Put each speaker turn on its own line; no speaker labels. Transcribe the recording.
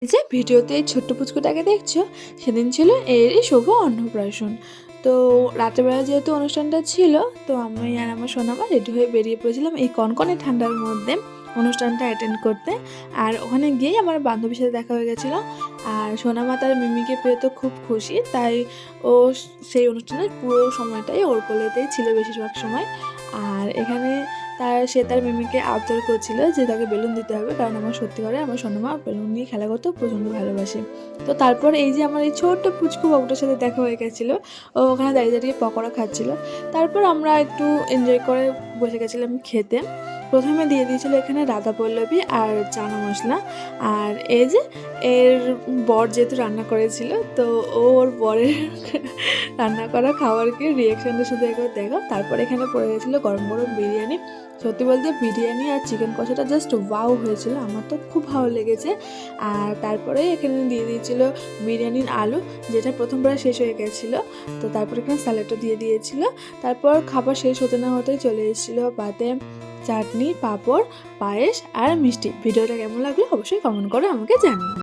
এই যে ভিডিওতে এই ছোট্ট পুচকুটাকে দেখছো, সেদিন ছিল এরই শুভ অন্নপ্রাশন। তো রাত্রেবেলা যেহেতু অনুষ্ঠানটা ছিল, তো আমি আর আমার সোনামা রেডি হয়ে বেরিয়ে পড়েছিলাম এই কনকনে ঠান্ডার মধ্যে অনুষ্ঠানটা অ্যাটেন্ড করতে। আর ওখানে গিয়েই আমার বান্ধবীর সাথে দেখা হয়ে গেছিলো। আর সোনামা তার মিমিকে পেয়ে তো খুব খুশি, তাই ও সেই অনুষ্ঠানের পুরো সময়টাই ওর কোলেতেই ছিল বেশিরভাগ সময়। আর এখানে সে তার মিমিকে আবদার করছিল যে তাকে বেলুন দিতে হবে, কারণ আমার সত্যি করে আমার সোনামা বেলুন নিয়ে খেলা করতে প্রচণ্ড ভালোবাসে। তো তারপর এই যে আমার এই ছোট্ট পুচকু বাবুটার সাথে দেখা হয়ে গেছিলো, ও ওখানে দাঁড়িয়ে দাঁড়িয়ে পকোড়া খাচ্ছিল। তারপর আমরা একটু এনজয় করে বসে গেছিলাম খেতে। প্রথমে দিয়ে দিয়েছিল এখানে রাধা পল্লবী আর চানা মশলা। আর এই যে এর বর যেহেতু রান্না করেছিল, তো ওর বরের রান্না করা খাবারকে রিয়াকশানটা শুধু একবার দেখো। তারপর এখানে পড়ে গেছিলো গরম গরম বিরিয়ানি। সত্যি বলতে বিরিয়ানি আর চিকেন কষাটা জাস্ট ওয়াও হয়েছিল, আমার তো খুব ভালো লেগেছে। আর তারপরে এখানে দিয়ে দিয়েছিল বিরিয়ানির আলু, যেটা প্রথমবার শেষ হয়ে গেছিলো। তো তারপর এখানে স্যালাডটা দিয়ে দিয়েছিল। তারপর খাবার শেষ হতে না হতেই চলে এসেছিলো পাতে চাটনি, পাঁপড়, পায়েস আর মিষ্টি। ভিডিওটা কেমন লাগলো অবশ্যই কমেন্ট করে আমাকে জানিও।